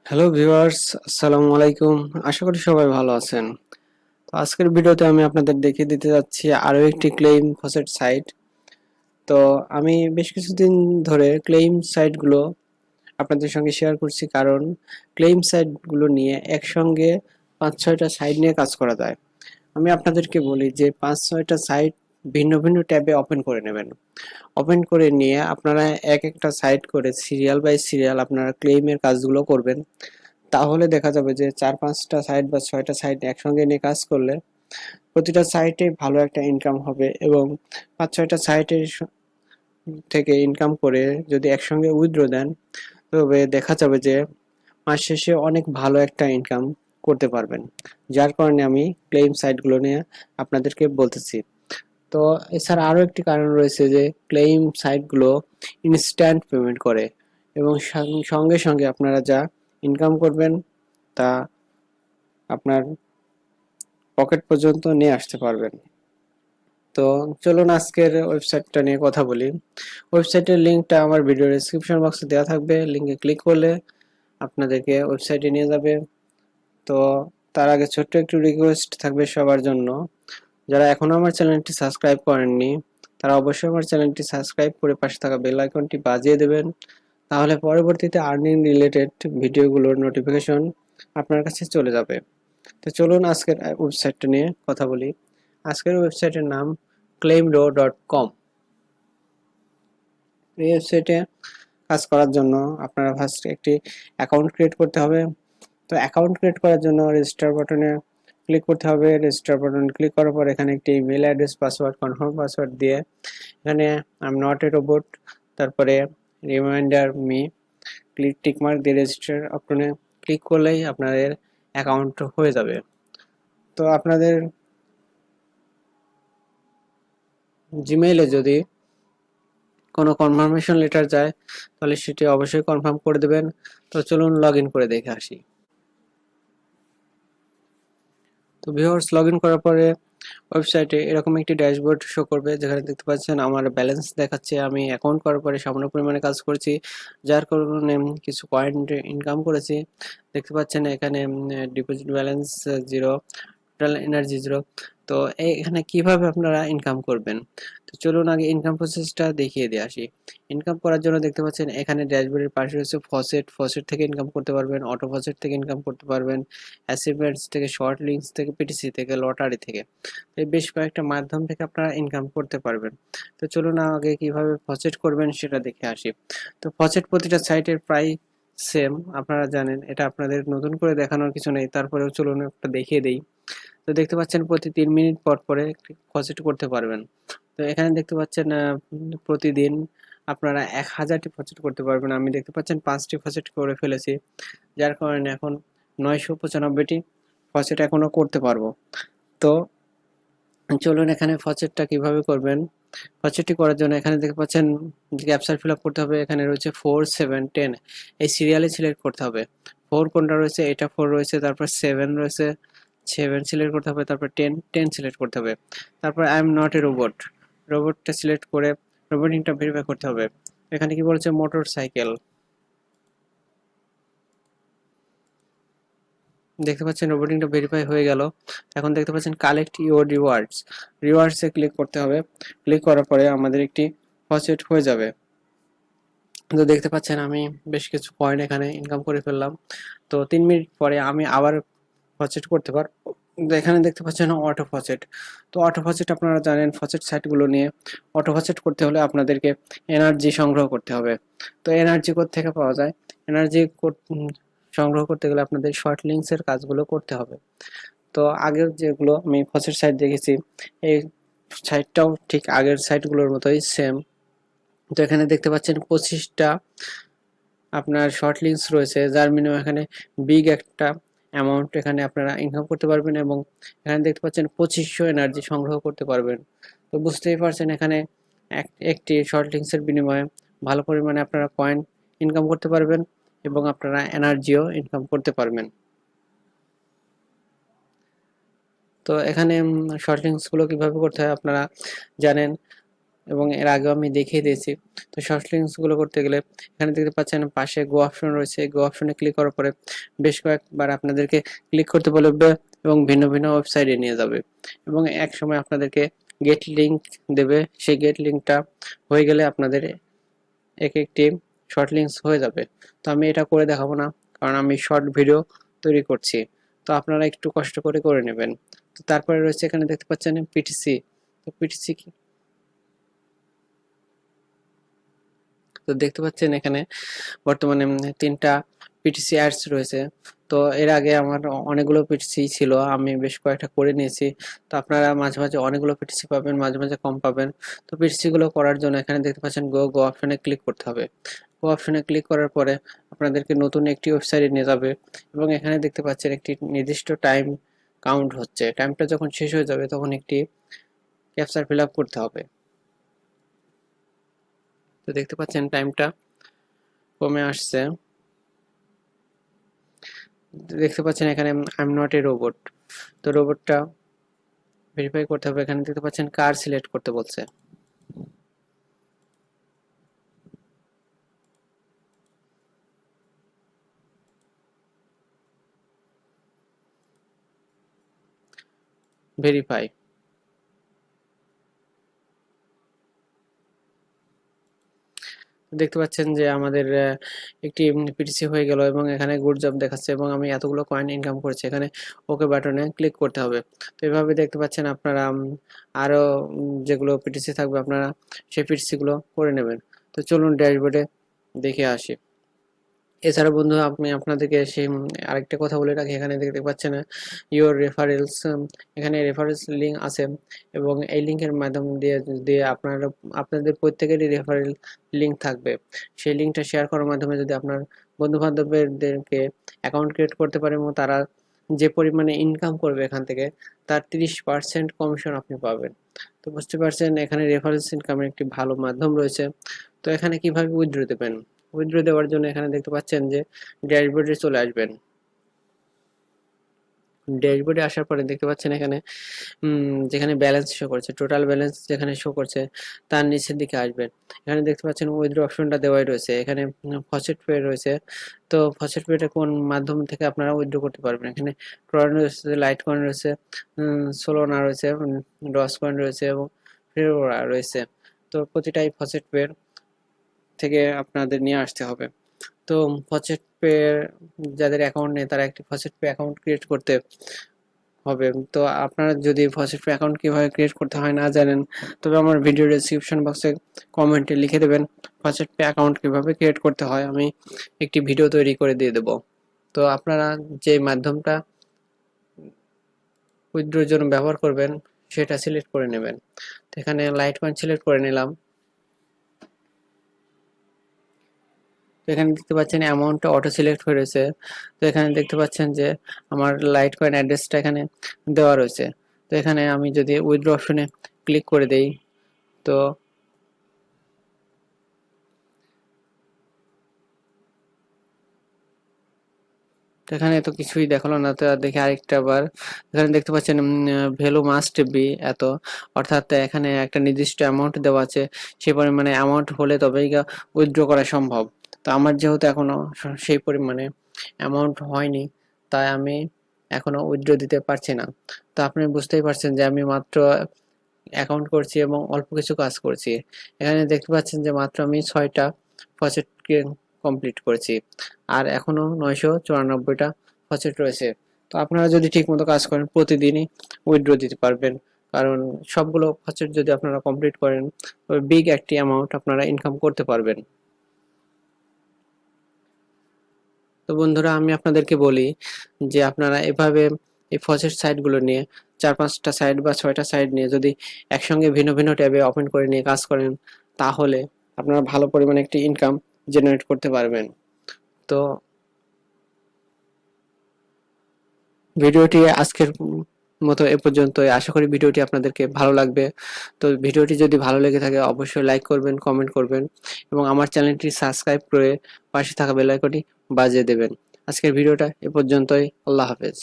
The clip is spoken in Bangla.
হ্যালো ভিউয়ার্স, আসসালামু আলাইকুম। আশা করি সবাই ভালো আছেন। তো আজকের ভিডিওতে আমি আপনাদের দেখিয়ে দিতে যাচ্ছি আরো একটি ক্লেইম ফসেট সাইট। তো আমি বেশ কিছুদিন ধরে ক্লেইম সাইটগুলো আপনাদের সঙ্গে শেয়ার করছি, কারণ ক্লেইম সাইটগুলো নিয়ে একসঙ্গে ৫-৬টা সাইট নিয়ে কাজ করা যায়। আমি আপনাদেরকে বলি যে ৫-৬টা সাইট ভিন্ন ভিন্ন ট্যাবে ওপেন করে নেবেন। ওপেন করে নিয়ে আপনারা একটা সাইট করে সিরিয়াল বাই সিরিয়াল আপনারা ক্লেইমের কাজগুলো করবেন। তাহলে দেখা যাবে যে ৪-৫টা সাইট বা ৬টা সাইট একসঙ্গে নিয়ে কাজ করলে প্রতিটা সাইটে ভালো একটা ইনকাম হবে, এবং ৫-৬টা সাইটের থেকে ইনকাম করে যদি একসঙ্গে উইথড্র দেন, তবে দেখা যাবে যে মাস শেষে অনেক ভালো একটা ইনকাম করতে পারবেন। যার কারণে আমি ক্লেইম সাইটগুলো নিয়ে আপনাদেরকে বলতেছি। তো এছাড়া আরো একটি কারণ রয়েছে যে ক্লেইম সাইটগুলো ইনস্ট্যান্ট পেমেন্ট করে, এবং সঙ্গে সঙ্গে আপনারা যা ইনকাম করবেন তা আপনার পকেট পর্যন্ত নিয়ে আসতে পারবেন। তো চলুন আজকের ওয়েবসাইটটা নিয়ে কথা বলি। ওয়েবসাইটের লিঙ্কটা আমার ভিডিও ডেসক্রিপশন বক্সে দেওয়া থাকবে। লিঙ্কে ক্লিক করলে আপনাদেরকে ওয়েবসাইটে নিয়ে যাবে। তো তার আগে ছোট্ট একটু রিকোয়েস্ট থাকবে সবার জন্য, যারা এখনো আমার চ্যানেলটি সাবস্ক্রাইব করেননি তারা অবশ্যই আমার চ্যানেলটি সাবস্ক্রাইব করে পাশে থাকা বেল আইকনটি বাজিয়ে দেবেন। তাহলে পরবর্তীতে আর্নিং রিলেটেড ভিডিওগুলোর নোটিফিকেশন আপনার কাছে চলে যাবে। তো চলুন আজকের ওয়েবসাইটটা নিয়ে কথা বলি। আজকের ওয়েবসাইটের নাম claimro.com। এই ওয়েবসাইটে কাজ করার জন্য আপনারা ফার্স্ট একটি অ্যাকাউন্ট ক্রিয়েট করতে হবে। তো অ্যাকাউন্ট ক্রিয়েট করার জন্য রেজিস্টার বাটনে ক্লিক করতে হবে। রেজিস্টার বাটন ক্লিক করার পর এখানে একটি email address, password, confirm password দিয়ে এখানে I am not a robot, তারপরে রিমাইন্ডার মি, টিক মার্ক দিয়ে রেজিস্টার অপশনে ক্লিক করলেই আপনাদের অ্যাকাউন্ট হয়ে যাবে। তো আপনাদের জিমেইলে যদি কোনো কনফার্মেশন লেটার যায় তাহলে সেটি অবশ্যই কনফার্ম করে দেবেন। তো চলুন লগ ইন করে দেখে আসি। তো ভিউয়ার্স, লগ ইন করার পরে ওয়েবসাইটে এরকম একটি ড্যাশবোর্ড শো করবে, যেখানে দেখতে পাচ্ছেন আমার ব্যালেন্স দেখাচ্ছে। আমি অ্যাকাউন্ট করার পরে সামান্য পরিমাণে কাজ করেছি, যার কারণে কিছু পয়েন্ট ইনকাম করেছি। দেখতে পাচ্ছেন এখানে ডিপোজিট ব্যালেন্স 0, টোটাল এনার্জি 0। তো এখানে কিভাবে আপনারা ইনকাম করবেন, তো চলুন আগে ইনকাম প্রসেসটা দেখিয়ে দিয়ে আসি। ইনকাম করার জন্য দেখতে পাচ্ছেন এখানে ড্যাশবোর্ডের পাশে রয়েছে ফসেট থেকে ইনকাম করতে পারবেন, অটো ফসেট থেকে ইনকাম করতে পারবেন, অ্যাচিভমেন্টস থেকে, শর্ট লিঙ্কস থেকে, পিটিসি থেকে, লটারি থেকে। এই বেশ কয়েকটা মাধ্যম থেকে আপনারা ইনকাম করতে পারবেন। তো চলুন আগে কিভাবে ফসেট করবেন সেটা দেখে আসি। তো ফসেট প্রতিটা সাইটের প্রায় সেম, আপনারা জানেন, এটা আপনাদের নতুন করে দেখানোর কিছু নেই, তারপরেও চলুন একটা দেখিয়ে দেই। তো দেখতে পাচ্ছেন প্রতি ৩ মিনিট পর পরে ফসেট করতে পারবেন। তো এখানে দেখতে পাচ্ছেন প্রতিদিন আপনারা ১০০০টি ফসেট করতে পারবেন। আমি দেখতে পাচ্ছেন ৫টি ফসেট করে ফেলেছি, যার কারণে এখন ৯৯৫টি ফসেট এখনো করতে পারবো। তো চলুন এখানে ফসেটটা কিভাবে করবেন। ফসেটটি করার জন্য এখানে দেখতে পাচ্ছেন ক্যাপচা ফিল আপ করতে হবে। এখানে রয়েছে 4, 7, 10, এই সিরিয়ালে সিলেক্ট করতে হবে। 4 কোনটা রয়েছে, এটা 4 রয়েছে, তারপর 7 রয়েছে, 7 সিলেক্ট করতে হবে, তারপর 10 সিলেক্ট করতে হবে। তারপর I am not a robot, রোবটটা সিলেক্ট করে রোবটিংটা ভেরিফাই করতে হবে। এখানে কি বলেছে, মোটর সাইকেল। দেখতে পাচ্ছেন রোবটিংটা ভেরিফাই হয়ে গেল। এখন দেখতে পাচ্ছেন কালেক্ট ইউর রিওয়ার্ডস, রিওয়ার্ডসে ক্লিক করতে হবে। ক্লিক করার পরে আমাদের একটি ফসেট হয়ে যাবে। তো দেখতে পাচ্ছেন আমি বেশ কিছু পয়েন্ট এখানে ইনকাম করে ফেললাম। তো ৩ মিনিট পরে আমি আবার ফসেট করতে পারবো। তো এখানে দেখতে পাচ্ছেন অটো ফসেট। তো অটো ফসেট আপনারা জানেন, ফসেট সাইটগুলো নিয়ে অটো ফসেট করতে হলে আপনাদেরকে এনার্জি সংগ্রহ করতে হবে। তো এনার্জি থেকে পাওয়া যায়, এনার্জি সংগ্রহ করতে গেলে আপনাদের শর্ট লিঙ্কসের কাজগুলো করতে হবে। তো আগের যেগুলো আমি ফসেট সাইট দেখেছি, এই সাইটটাও ঠিক আগের সাইটগুলোর মতোই সেম। তো এখানে দেখতে পাচ্ছেন 25টা আপনার শর্ট লিঙ্কস রয়েছে, যার মিনিমাম এখানে বিগ একটা অ্যামাউন্ট এখানে আপনারা ইনকাম করতে পারবেন, এবং এখানে দেখতে পাচ্ছেন 2500 এনার্জি সংগ্রহ করতে পারবেন। তো বুঝতেই পারছেন এখানে একটি শর্ট লিঙ্কসের বিনিময়ে ভালো পরিমাণে আপনারা কয়েন ইনকাম করতে পারবেন, এবং আপনারা এনার্জিও ইনকাম করতে পারবেন। তো এখানে শর্ট লিঙ্কসগুলো কীভাবে করতে হয় আপনারা জানেন। এবং এর আগেও আমি দেখিয়ে দিয়েছি। তো শর্ট লিঙ্কসগুলো করতে গেলে এখানে দেখতে পাচ্ছেন পাশে গো অপশন রয়েছে। গো অপশনে ক্লিক করার পরে বেশ কয়েকবার আপনাদেরকে ক্লিক করতে বলবে এবং ভিন্ন ভিন্ন ওয়েবসাইটে নিয়ে যাবে এবং এক সময় আপনাদেরকে গেট লিঙ্ক দেবে। সেই গেট লিঙ্কটা হয়ে গেলে আপনাদের এক একটি শর্ট লিঙ্কস হয়ে যাবে। তো আমি এটা করে দেখাবো না, কারণ আমি শর্ট ভিডিও তৈরি করছি। তো আপনারা একটু কষ্ট করে করে নেবেন। তো তারপরে রয়েছে এখানে দেখতে পাচ্ছেন পিটিসি। তো পিটিসি কি, তো দেখতে পাচ্ছেন এখানে বর্তমানে ৩টা পিটিসি অ্যাডস রয়েছে। তো এর আগে আমার অনেকগুলো পিটিসি ছিল, আমি বেশ কয়েকটা করে নিয়েছি। তো আপনারা মাঝে মাঝে অনেকগুলো পিটিসি পাবেন, মাঝে মাঝে কম পাবেন। তো পিটিসি গুলো করার জন্য এখানে দেখতে পাচ্ছেন গো অপশনে ক্লিক করতে হবে। গো অপশনে ক্লিক করার পরে আপনাদেরকে নতুন একটি ওয়েবসাইটে নিয়ে যাবে এবং এখানে দেখতে পাচ্ছেন একটি নির্দিষ্ট টাইম কাউন্ট হচ্ছে। টাইমটা যখন শেষ হয়ে যাবে তখন একটি ক্যাপচার ফিল আপ করতে হবে। তো দেখতে পাচ্ছেন টাইমটা কমে আসছে। দেখতে পাচ্ছেন এখানে I am not a robot. তো রোবটটা ভেরিফাই করতে হবে। এখানে দেখতে পাচ্ছেন কার সিলেক্ট করতে বলছে। ভেরিফাই। দেখতে পাচ্ছেন যে আমাদের একটি পিটিসি হয়ে গেল এবং এখানে গুড জব দেখাচ্ছে এবং আমি এতগুলো কয়েন ইনকাম করেছি। এখানে ওকে বাটনে ক্লিক করতে হবে। তো এভাবে দেখতে পাচ্ছেন আপনারা আরও যেগুলো পিটিসি থাকবে আপনারা সেই পিটিসি গুলো করে নেবেন। তো চলুন ড্যাশবোর্ডে দেখে আসি। এছাড়া বন্ধু আমি আপনাদেরকে সেই আরেকটা কথা বলে রাখি, এখানে দেখতে পাচ্ছেন ইওর রেফারেলস, এখানে রেফারেন্স লিঙ্ক আছে এবং এই লিঙ্কের মাধ্যম দিয়ে দিয়ে আপনারা আপনাদের প্রত্যেকেরই রেফারেল লিঙ্ক থাকবে। সেই লিঙ্কটা শেয়ার করার মাধ্যমে যদি আপনার বন্ধু বান্ধবদেরকে অ্যাকাউন্ট ক্রিয়েট করতে পারেন এবং তারা যে পরিমাণে ইনকাম করবে এখান থেকে তার 30% কমিশন আপনি পাবেন। তো বুঝতে পারছেন এখানে রেফারেন্স ইনকামের একটি ভালো মাধ্যম রয়েছে। তো এখানে কিভাবে উইথড্র দেবেন? উইথড্র দেওয়ার জন্য এখানে দেখতে পাচ্ছেন যে ড্যাশবোর্ডে চলে আসবেন। ড্যাশবোর্ডে আসার পরে দেখতে পাচ্ছেন এখানে যেখানে ব্যালেন্স শো করছে, টোটাল ব্যালেন্স যেখানে শো করছে তার নিচের দিকে আসবেন। এখানে দেখতে পাচ্ছেন উইথড্র অপশনটা দেওয়াই রয়েছে। এখানে ফসেট পে রয়েছে। তো ফসেট পেটা কোন মাধ্যম থেকে আপনারা উইথড্র করতে পারবেন? এখানে টর্ন রয়েছে, লাইট কয়েন রয়েছে, সোলোনা রয়েছে, ডস কয়েন রয়েছে এবং ফেরোরা রয়েছে। তো প্রতিটাই ফসেট পে থেকে আপনাদের নিয়ে আসতে হবে। তো ফসেট পে যাদের অ্যাকাউন্ট নেই তারা একটি ফসেট পে অ্যাকাউন্ট ক্রিয়েট করতে হবে। তো আপনারা যদি ফসেট পে অ্যাকাউন্ট কিভাবে ক্রিয়েট করতে হয় না জানেন, তবে আমার ভিডিও ডেসক্রিপশন বক্সে কমেন্টে লিখে দেবেন ফসেট পে অ্যাকাউন্ট কিভাবে ক্রিয়েট করতে হয়, আমি একটি ভিডিও তৈরি করে দিয়ে দেবো। তো আপনারা যে মাধ্যমটা উইথড্রোর জন্য ব্যবহার করবেন সেটা সিলেক্ট করে নেবেন। তো এখানে লাইট কয়েন সিলেক্ট করে নিলাম। তো এখানে দেখতে পাচ্ছেন অ্যামাউন্টটা অটো সিলেক্ট হয়ে রয়েছে। তো এখানে দেখতে পাচ্ছেন যে আমার লাইট কয়েন অ্যাড্রেসটা এখানে দেওয়া রয়েছে। তো এখানে আমি যদি উইথড্র অপশনে ক্লিক করে দেই, তো এখানে তো কিছুই দেখালো না। তো দেখি আরেকটা বার, এখানে দেখতে পাচ্ছেন ভ্যালু মাস্ট বি এত, অর্থাৎ এখানে একটা নির্দিষ্ট অ্যামাউন্ট দেওয়া আছে, সেই পরিমাণে অ্যামাউন্ট হলে তবেই উইথড্র করা সম্ভব। তো আমার যেহেতু এখনো সেই পরিমাণে অ্যামাউন্ট হয়নি, তাই আমি এখনো উইথড্র দিতে পারছি না। তো আপনি বুঝতেই পারছেন যে আমি মাত্র অ্যাকাউন্ট করছি এবং অল্প কিছু কাজ করছি। এখানে দেখতে পাচ্ছেন যে মাত্র আমি 6টা ফসেট কমপ্লিট করেছি আর এখনো 994টা ফসেট রয়েছে। তো আপনারা যদি ঠিক মতো কাজ করেন প্রতিদিনই উইথড্র দিতে পারবেন, কারণ সবগুলো ফসেট যদি আপনারা কমপ্লিট করেন তবে বিগ একটি অ্যামাউন্ট আপনারা ইনকাম করতে পারবেন। তো বন্ধুরা আমি আপনাদেরকে বলি যে আপনারা এভাবে এই ফসেট সাইটগুলো নিয়ে 4-5টা সাইট বা 6টা সাইট নিয়ে যদি একসঙ্গে ভিন্ন ভিন্ন ট্যাবে ওপেন করে নিয়ে কাজ করেন তাহলে আপনারা ভালো পরিমাণে একটি ইনকাম জেনারেট করতে পারবেন। তো ভিডিওটি আজকের মতো এ পর্যন্তই। আশা করি ভিডিওটি আপনাদেরকে ভালো লাগবে। তো ভিডিওটি যদি ভালো লেগে থাকে অবশ্যই লাইক করবেন, কমেন্ট করবেন এবং আমার চ্যানেলটি সাবস্ক্রাইব করে পাশে থাকা বেল আইকনটি বাজিয়ে দেবেন। আজকের ভিডিওটা এ পর্যন্তই। আল্লাহ হাফেজ।